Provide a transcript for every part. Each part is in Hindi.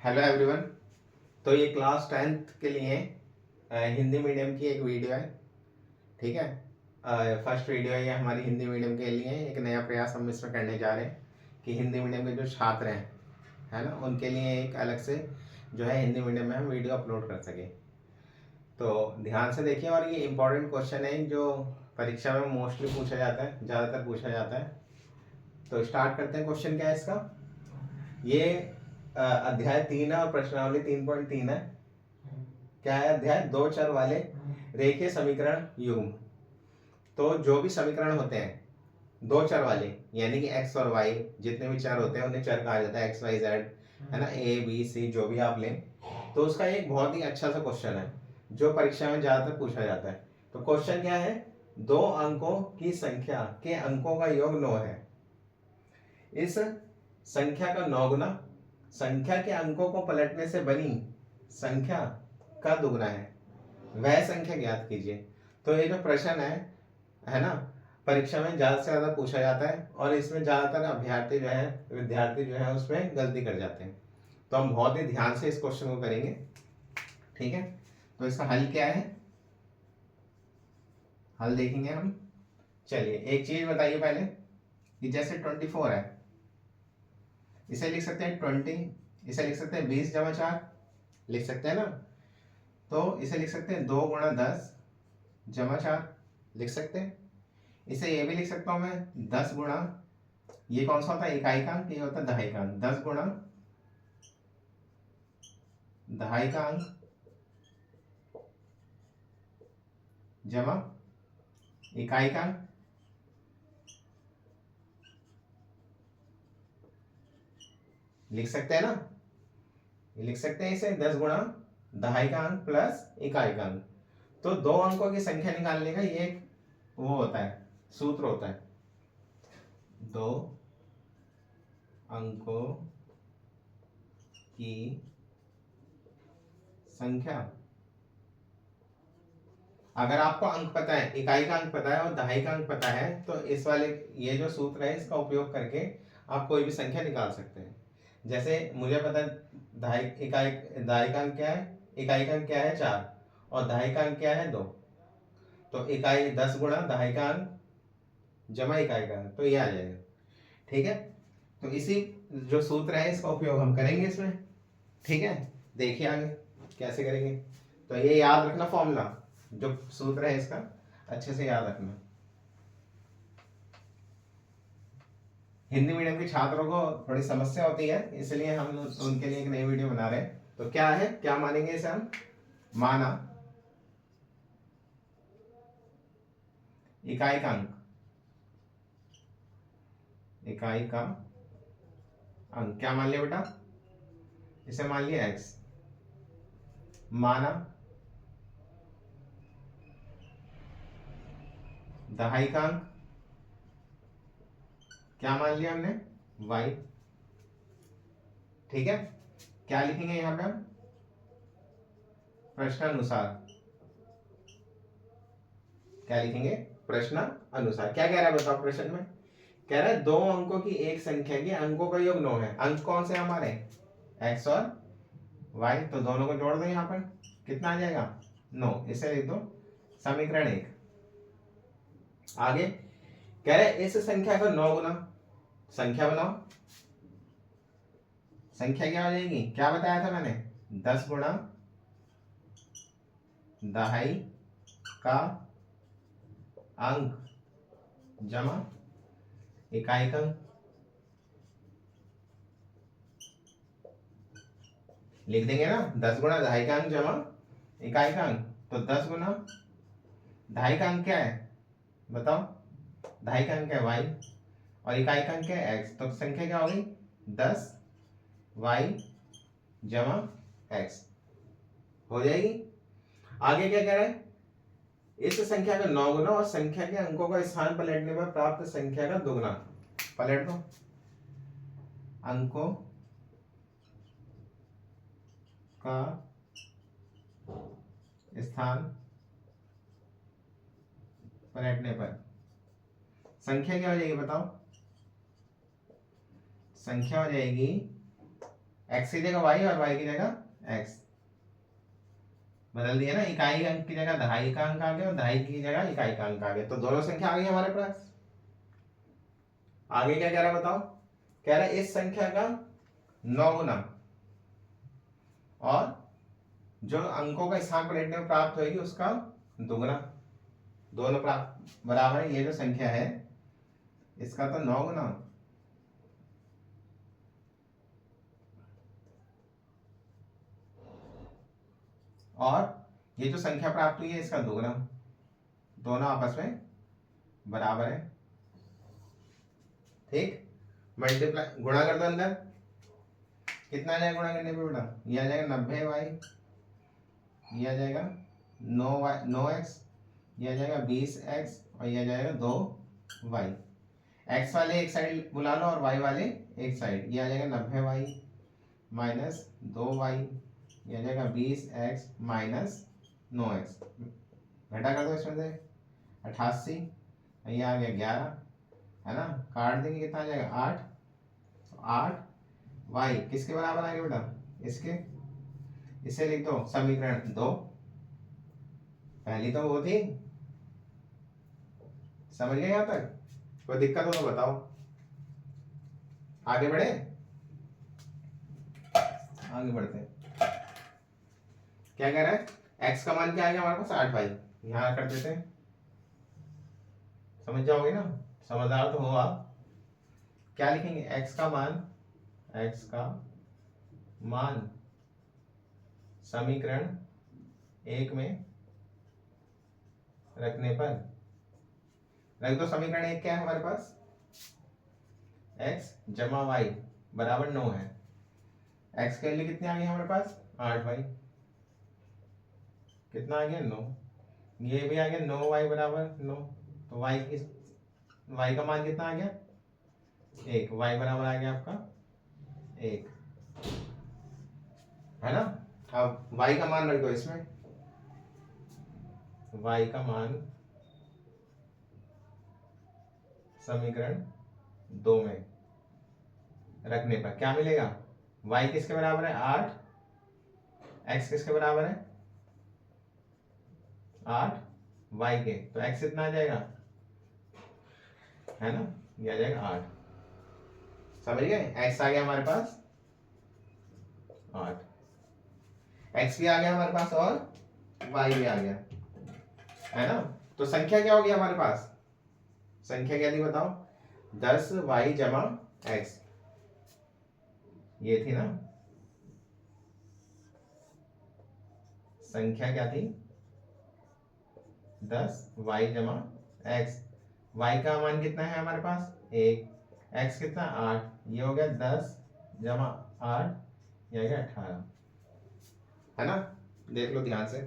Hello everyone. तो ये क्लास 10th के लिए हिंदी मीडियम की एक वीडियो है। ठीक है। फर्स्ट वीडियो है ये हमारी हिंदी मीडियम के लिए। एक नया प्रयास हम इसमें करने जा रहे हैं कि हिंदी मीडियम के जो छात्र हैं, है ना, उनके लिए एक अलग से जो है हिंदी मीडियम में हम वीडियो अपलोड कर सकें। तो ध्यान से देखिए, और ये इम्पोर्टेंट क्वेश्चन है जो परीक्षा में मोस्टली पूछा जाता है, ज़्यादातर पूछा जाता है। तो स्टार्ट करते हैं। क्वेश्चन क्या है इसका? ये अध्याय 3 है और प्रश्नावली 3.3 है। क्या है अध्याय? दो चर वाले रेखीय समीकरण युग्म। तो जो भी समीकरण होते हैं दो चर वाले, यानी कि एक्स और वाई, जितने भी चर होते हैं उन्हें चर कहा जाता है, एक्स वाई जेड, है ना, ए बी सी जो भी आप लें। तो उसका एक बहुत ही अच्छा सा क्वेश्चन है जो परीक्षा में ज्यादातर पूछा जाता है। तो क्वेश्चन क्या है? दो अंकों की संख्या के अंकों का योग 9 है। इस संख्या का 9 गुना संख्या के अंकों को पलटने से बनी संख्या का दुगना है, वह संख्या ज्ञात कीजिए। तो ये जो प्रश्न है ना, परीक्षा में ज्यादा से ज्यादा पूछा जाता है और इसमें ज्यादातर अभ्यर्थी जो है, विद्यार्थी जो है, उसमें गलती कर जाते हैं। तो हम बहुत ही ध्यान से इस क्वेश्चन को करेंगे। ठीक है। तो इसका हल क्या है, हल देखेंगे हम। चलिए एक चीज बताइए पहले कि जैसे 24 है, इसे लिख सकते हैं 20, इसे लिख सकते हैं 20 × 4, लिख सकते हैं ना। तो इसे लिख सकते हैं 2 × 10 × 4, लिख सकते हैं। इसे ये भी लिख सकता हूं मैं 10 गुणा, ये कौन सा होता है इकाई का अंक, ये होता है दहाई का अंक, 10 गुणा दहाई का अंक जमा इकाई का अंक, लिख सकते हैं ना। ये लिख सकते हैं इसे 10 गुणा दहाई का अंक प्लस इकाई का अंक। तो दो अंकों की संख्या निकालने का ये एक वो होता है, सूत्र होता है। दो अंकों की संख्या, अगर आपको अंक पता है, इकाई का अंक पता है और दहाई का अंक पता है, तो इस वाले ये जो सूत्र है इसका उपयोग करके आप कोई भी संख्या निकाल सकते हैं। जैसे मुझे पता है दहाई इकाई दहाई का अंक क्या है, इकाई का अंक क्या है 4 और दहाई का अंक क्या है 2। तो इकाई 10 गुणा दहाई का अंक जमा इकाई का अंक, तो ये आ जाएगा। ठीक है। तो इसी जो सूत्र है इसका उपयोग हम करेंगे इसमें। ठीक है। देखिए आगे कैसे करेंगे। तो ये याद रखना, फॉर्मूला जो सूत्र है इसका अच्छे से याद रखना। हिंदी मीडियम के छात्रों को थोड़ी समस्या होती है, इसलिए हम उनके लिए एक नई वीडियो बना रहे हैं। तो क्या है, क्या मानेंगे इसे हम? माना इकाई का अंक, इकाई का अंक क्या मान लिया बेटा? इसे मान लिया x। माना दहाई का अंक क्या मान लिया हमने? y। ठीक है। क्या लिखेंगे यहां पे हम? प्रश्नानुसार। क्या लिखेंगे? प्रश्न अनुसार। क्या कह रहा है बताओ प्रश्न में? कह रहा है दो अंकों की एक संख्या के अंकों का योग 9 है। अंक कौन से हमारे? x और y। तो दोनों को जोड़ दो, यहां पर कितना आ जाएगा? 9। इसे लिख दो समीकरण 1। आगे कह रहे इस संख्या का 9 गुना संख्या बनाओ। संख्या क्या हो जाएगी? क्या बताया था मैंने? 10 गुणा दहाई का अंक जमा इकाई का अंक, लिख देंगे ना। 10 गुणा दहाई का अंक जमा इकाई का अंक। तो 10 गुना दहाई का अंक क्या है बताओ? दहाई का अंक है y और इकाई का अंक है x। तो संख्या क्या होगी? 10y जमा x हो जाएगी। आगे क्या कह रहा है? इस संख्या का 9 गुना और संख्या के अंकों का स्थान पलटने पर प्राप्त संख्या का दुगना। पलट दो, अंकों का स्थान पलटने पर संख्या क्या हो जाएगी बताओ? संख्या हो जाएगी x की जगह y और y की जगह x बदल दिया ना। इकाई अंक की जगह दहाई का अंक आ गया और दहाई की जगह इकाई का अंक आ गया, तो दोनों संख्या आ गई हमारे पास। आगे क्या कह रहा है बताओ? कह रहा है इस संख्या का 9 गुना और जो अंकों का स्थान पलटने में प्राप्त होगी उसका दुगना, दोनों प्राप्त बराबर है। ये जो संख्या है इसका तो 9 गुना और ये जो संख्या प्राप्त हुई है इसका दुगना, दोनों आपस में बराबर है। ठीक, मल्टीप्लाई गुणा कर दो अंदर, कितना आ जाएगा गुणा करने पे बेटा? ये आ जाएगा 90y, ये आ जाएगा 9x, ये आ जाएगा 20x और ये आ जाएगा 2y। x वाले एक साइड बुला लो और y वाले एक साइड, ये आ जाएगा 90y माइनस 2y, ये आ जाएगा 20x माइनस 9x। घटा कर दो इसमें से 88, ये आ गया 11, है ना। काट देंगे कितना आ जाएगा 8, 8 y किसके बराबर आ गया बेटा? इसके। इसे लिख दो समीकरण 2, पहली तो वो थी। समझ गए यहां तक? कोई दिक्कत हो तो बताओ, आगे बढ़े। आगे बढ़ते हैं, क्या कह रहा है? x का मान क्या आ गया हमारे पास? 8 भाई, यहां कर देते हैं, समझ जाओगे ना, समझदार तो हो आप। क्या लिखेंगे? x का मान समीकरण 1 में रखने पर रख दो। समीकरण 1 क्या है हमारे पास? x जमा y बराबर 9 है। x के लिए कितने आ गए हमारे पास? 8 भाई, कितना आ गया? 9। ये भी आ गया 9y बराबर 9, तो y का मान कितना आ गया? 1। y बराबर आ गया आपका 1, है ना। अब y का मान रख दो इसमें, y का मान समीकरण 2 में रखने पर क्या मिलेगा? y किसके बराबर है? 8, x किसके बराबर है? 8 y के, तो x कितना आ जाएगा, है ना, ये आ जाएगा 8। समझ गए? x आ गया हमारे पास 8, x भी आ गया हमारे पास और y भी आ गया, है ना। तो संख्या क्या होगी हमारे पास? संख्या क्या थी बताओ? 10y जमा x, ये थी ना संख्या। क्या थी? 10y जमा x। y का मान कितना है हमारे पास? 1, x कितना? 8, ये हो गया 10 जमा 8, ये आ गया 18, है ना। देख लो ध्यान से,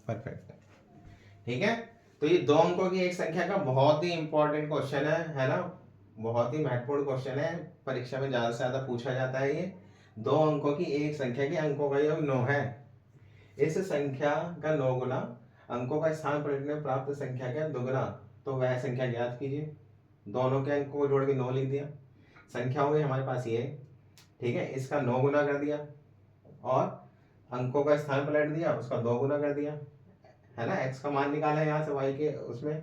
परफेक्ट, ठीक है। तो ये 2 अंकों की एक संख्या का बहुत ही इंपॉर्टेंट क्वेश्चन है ना, बहुत ही महत्वपूर्ण क्वेश्चन है, परीक्षा में ज्यादा से ज्यादा पूछा जाता है। ये 2 अंकों की एक संख्या के अंकों का योग 9 है। इस संख्या का 9 गुना अंकों का स्थान पलटने में प्राप्त संख्या का दुगना, तो वह संख्या ज्ञात कीजिए। दोनों के अंकों को जोड़ के 9 लिख दिया। संख्या हो गई हमारे पास ये, ठीक है। इसका 9 गुना कर दिया और अंकों का स्थान पलट दिया, उसका 2 गुना कर दिया, है ना। x का मान निकाला है यहाँ से y के उसमें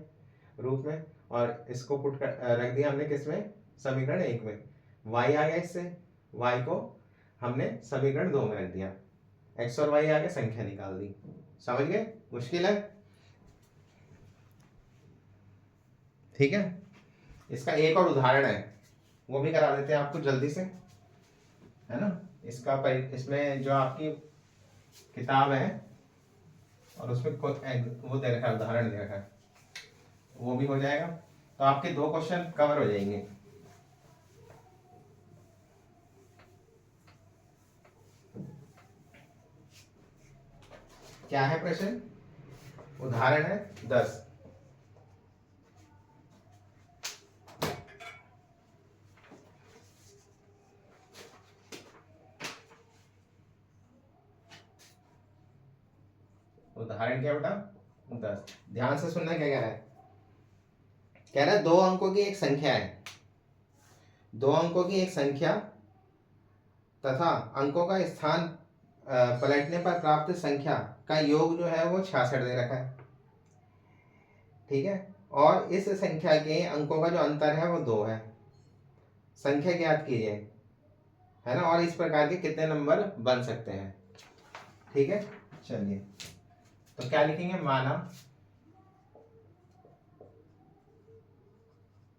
रूप में, और इसको पुट कर रख दिया हमने किसमें? समीकरण 1 में। y आ गया, इससे y को हमने समीकरण 2 में रख दिया, x और y आ गया, संख्या निकाल दी। समझ गए? मुश्किल है, ठीक है। इसका एक और उदाहरण है, वो भी करा देते हैं आपको जल्दी से, है ना। इसमें जो आपकी किताब है और उसमें वो दे रखा है, उदाहरण दे रखा है, वो भी हो जाएगा, तो आपके 2 क्वेश्चन कवर हो जाएंगे। क्या है प्रश्न? उदाहरण है 10। उदाहरण क्या बेटा? 10। ध्यान से सुनना, क्या कह रहा है? कह रहा है 2 अंकों की एक संख्या है, 2 अंकों की एक संख्या तथा अंकों का स्थान पलटने पर प्राप्त संख्या का योग जो है वो 66 दे रखा है। ठीक है, और इस संख्या के अंकों का जो अंतर है वो 2 है। संख्या ज्ञात कीजिए, है ना, और इस प्रकार के कितने नंबर बन सकते हैं। ठीक है, चलिए तो क्या लिखेंगे, माना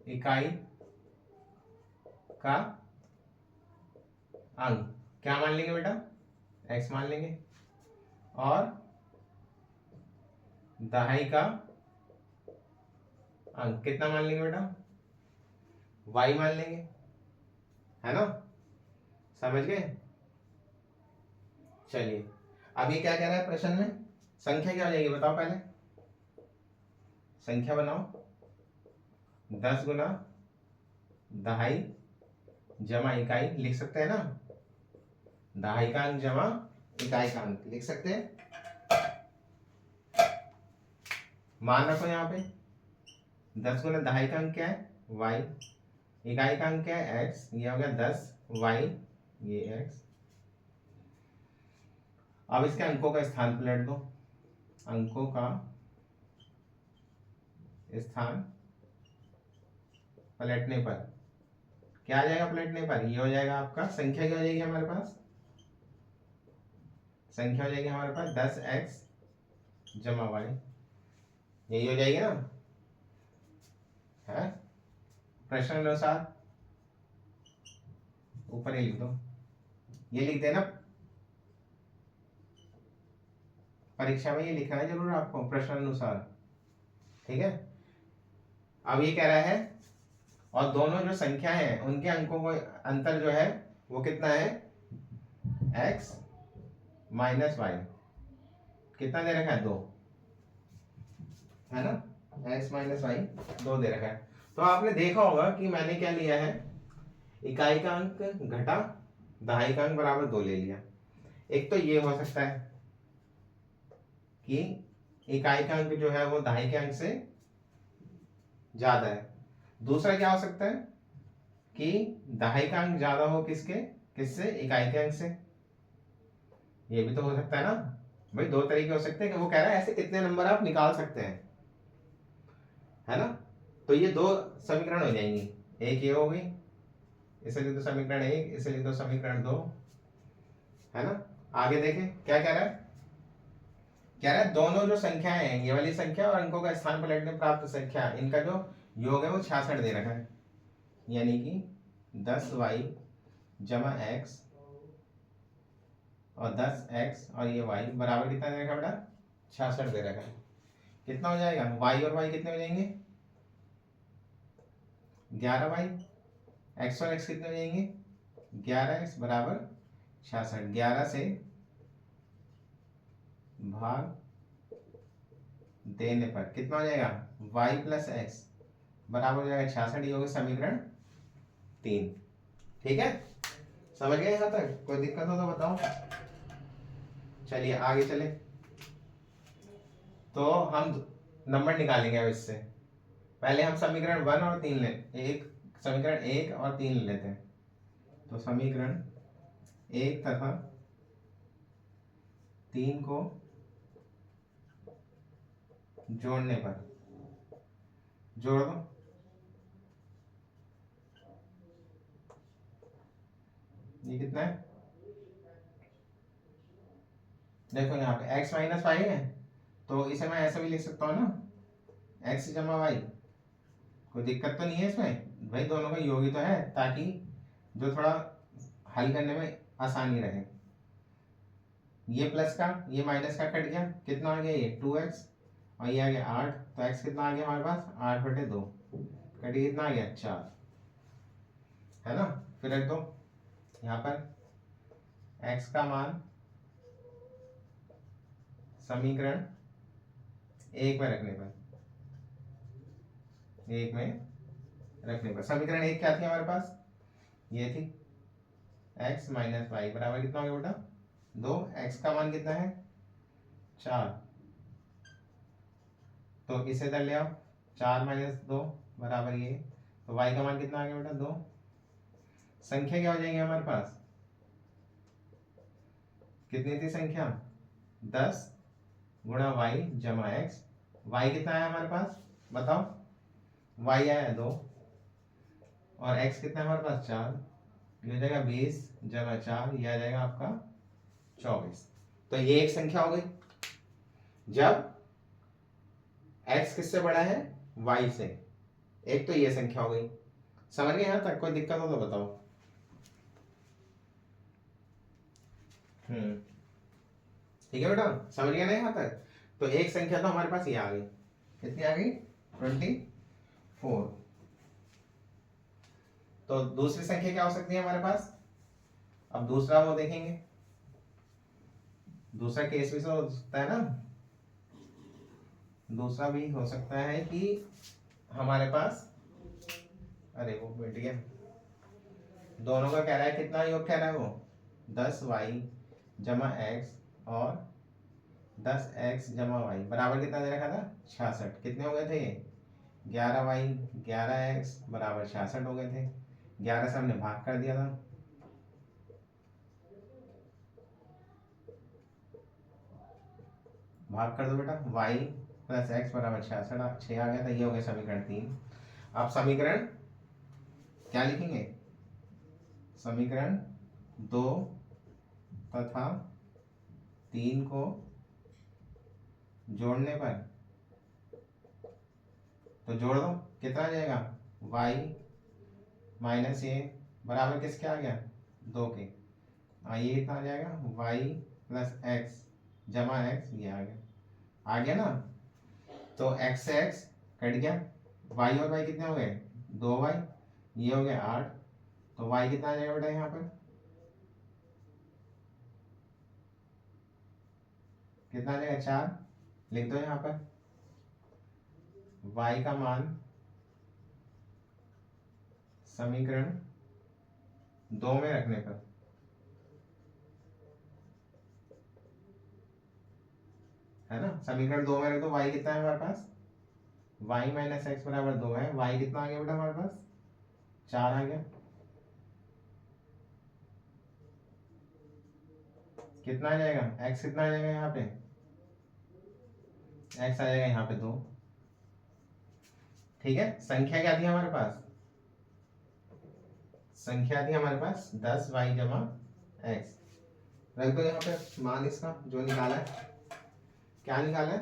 इकाई का अंक क्या मान लेंगे बेटा, x मान लेंगे, और दहाई का अंक कितना मान लेंगे बेटा, y मान लेंगे, है ना, समझ गए। चलिए अब ये क्या कह रहा है प्रश्न में, संख्या क्या हो जाएगी बताओ पहले, संख्या बनाओ, 10 गुना दहाई जमा इकाई लिख सकते हैं ना, दहाई का अंक जमा इकाई का अंक लिख सकते हैं। मान रखो यहाँ पे 10 गुना दहाई का अंक क्या है, y, इकाई का अंक क्या है, x, ये हो गया 10 y, ये x। अब इसके अंकों का स्थान पलट दो, अंकों का स्थान पलटने पर क्या आ जाएगा, पलटने पर ये हो जाएगा आपका, संख्या क्या हो जाएगी हमारे पास, संख्या हो जाएगी हमारे पास 10x जमा y, यही हो जाएगी ना, है प्रश्न अनुसार, ऊपर ही लिख दो, ये लिख देना, परीक्षा में ये लिखना है जरूर आपको प्रश्न अनुसार। ठीक है, अब ये कह रहा है, और दोनों जो संख्या है उनके अंकों को अंतर जो है वो कितना है, x माइनस वाई, कितना दे रखा है, 2, है ना, x माइनस वाई 2 दे रखा है। तो आपने देखा होगा कि मैंने क्या लिया है, इकाई का अंक घटा दहाई का अंक बराबर 2 ले लिया। एक तो ये हो सकता है कि इकाई का अंक जो है वो दहाई के अंक से ज्यादा है, दूसरा क्या हो सकता है कि दहाई का अंक ज्यादा हो किसके, किससे, इकाई के अंक से, ये भी तो हो सकता है ना भाई, 2 तरीके हो सकते हैं कि वो कह रहा है ऐसे कितने नंबर आप निकाल सकते हैं, है ना। तो ये 2 समीकरण हो जाएंगी, एक ये हो गई, इसे लिख दो समीकरण 1, इसे लिख दो समीकरण 2, है ना। आगे देखें क्या कह रहा है, कह रहा है दोनों जो संख्याएं हैं, ये वाली संख्या और अंकों का स्थान पलटने प्राप्त संख्या, इनका जो योग है वो 66 दे रखा है, यानी कि 10y जमा x और 10x और ये y बराबर कितना दे रखा है बेटा, 66 दे रखा है। कितना हो जाएगा, y और y कितने हो जाएंगे, 11y, x और x कितने हो जाएंगे, 11x बराबर 66, 11 से भाग देने पर कितना हो जाएगा, y प्लस एक्स बराबर हो जाएगा 66, ये होगा समीकरण 3। ठीक है, समझ गए यहाँ तक, कोई दिक्कत हो तो बताओ। चलिए आगे चले, तो हम नंबर निकालेंगे अब इससे, पहले हम समीकरण 1 और 3 ले, एक समीकरण 1 और 3 ले लेते हैं। तो समीकरण 1 तथा 3 को जोड़ने पर, जोड़ दो, ये कितना है, देखो यहाँ पे x माइनस वाई है, तो इसे मैं ऐसा भी लिख सकता हूँ ना, x जमा वाई, कोई दिक्कत तो नहीं है इसमें भाई, दोनों का योग ही तो है, ताकि जो थोड़ा हल करने में आसानी रहे। ये प्लस का ये माइनस का कट गया, कितना आ गया, ये 2x और ये आ गया 8, तो x कितना आ गया हमारे पास, 8/2, कट गया कितना आ गया, 4, है ना। फिर रख दो यहाँ पर x का मान समीकरण 1 में रखने पर, 1 में रखने पर समीकरण 1 क्या थी हमारे पास, ये थी x माइनस वाई बराबर कितना हो गया बेटा, 2, x का मान कितना है, 4, तो इसे इधर ले आओ, 4 माइनस 2 बराबर ये, तो y का मान कितना आ गया बेटा, 2। संख्या क्या हो जाएगी हमारे पास, कितनी थी संख्या 10 गुणा वाई जमा एक्स। वाई कितना है हमारे पास बताओ, वाई आया 2 और एक्स कितना है हमारे पास 4, ये हो जाएगा 20 जमा 4, ये आ जाएगा आपका 24। तो ये एक संख्या हो गई जब x किससे बड़ा है y से। एक तो ये संख्या हो गई, समझ गए यहां तक? कोई दिक्कत हो तो बताओ। ठीक है बेटा, समझ गया ना यहां तक? तो एक संख्या तो हमारे पास ये आ गई, कितनी आ गई 24। तो दूसरी संख्या क्या हो सकती है हमारे पास? अब दूसरा वो देखेंगे, दूसरा केस भी तो हो सकता है ना, दूसरा भी हो सकता है कि हमारे पास, अरे वो बैठ गया, दोनों का कह रहा है कितना योग कह रहा है वो 10y जमा x और 10x जमा y बराबर कितना दे रखा था 66। कितने हो गए थे ये 11y 11x बराबर 66 हो गए थे। 11 से हमने भाग कर दिया था, भाग कर दो बेटा, y प्लस एक्स बराबर 66 6 आ गया था। ये हो गया समीकरण 3। आप समीकरण क्या लिखेंगे, समीकरण 2 तथा 3 को जोड़ने पर, तो जोड़ दो कितना आ जाएगा y माइनस ये बराबर किसके आ गया 2 के, ये कितना आ जाएगा y प्लस एक्स जमा एक्स, ये आ गया ना। तो x से x कट गया, y और y कितने हो गए 2y, ये हो गया 8। तो y कितना आ जाएगा बेटा यहाँ पर, कितना आ जाएगा 4, लिख दो यहाँ पर y का मान समीकरण 2 में रखने पर, है ना, समीकरण 2 में रख दो। y कितना है हमारे पास, y माइनस एक्स बराबर 2 है, y कितना आ गया बेटा हमारे पास 4 आ गया। कितना आ जाएगा x कितना आ जाएगा यहाँ पे, x आ जाएगा यहाँ पे 2। ठीक है, संख्या क्या थी हमारे पास, संख्या थी हमारे पास 10y जमा एक्स। रख दो यहाँ पे मान इसका जो निकाला है, क्या निकाला है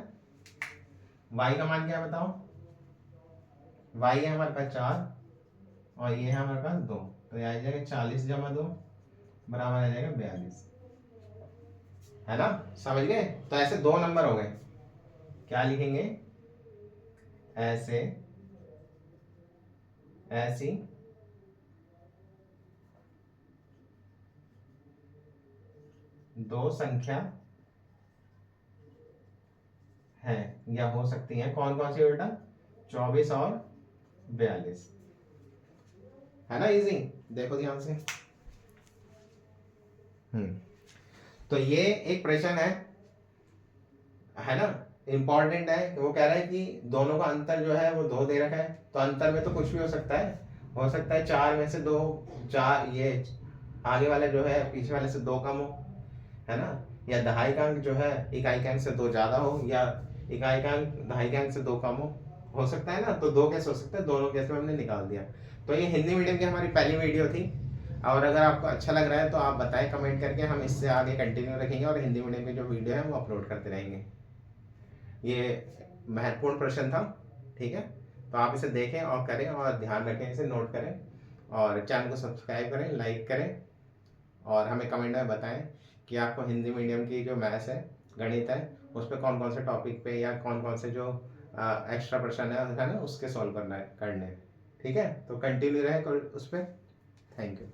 y का मान क्या है बताओ, y है हमारे पास 4 और ये है हमारे पास 2, तो ये आ जाएगा 40 जमा 2 बराबर आ जाएगा 42, है ना, समझ गए? तो ऐसे 2 नंबर हो गए, क्या लिखेंगे ऐसे ऐसी दो संख्या है या हो सकती है, कौन कौन सी बेटा 24 और 42, है ना, इजी, देखो ध्यान से। तो ये एक प्रश्न है ना, इंपॉर्टेंट है। वो कह रहा है कि दोनों का अंतर जो है वो 2 दे रखा है, तो अंतर में तो कुछ भी हो सकता है, 4 में से 2, 4 ये आगे वाले जो है पीछे वाले से 2 कम हो, है ना, या दहाई का अंक जो है इकाई के अंक से 2 ज्यादा हो, या इकाई का अंक दहाई के अंक से 2 कम हो सकता है ना। तो 2 केस हो सकते हैं, दोनों केस में हमने निकाल दिया। तो ये हिंदी मीडियम की हमारी पहली वीडियो थी, और अगर आपको अच्छा लग रहा है तो आप बताएं कमेंट करके, हम इससे आगे कंटिन्यू रखेंगे और हिंदी मीडियम की जो वीडियो है वो अपलोड करते रहेंगे। ये महत्वपूर्ण प्रश्न था, ठीक है, तो आप इसे देखें और करें और ध्यान रखें, इसे नोट करें और चैनल को सब्सक्राइब करें, लाइक करें और हमें कमेंट में बताएं कि आपको हिंदी मीडियम की जो मैथ्स है, गणित है, उस पर कौन कौन से टॉपिक पे या कौन कौन से जो एक्स्ट्रा प्रश्न है ना उसके सॉल्व करने। ठीक है, तो कंटिन्यू रहे उस पर। Thank you.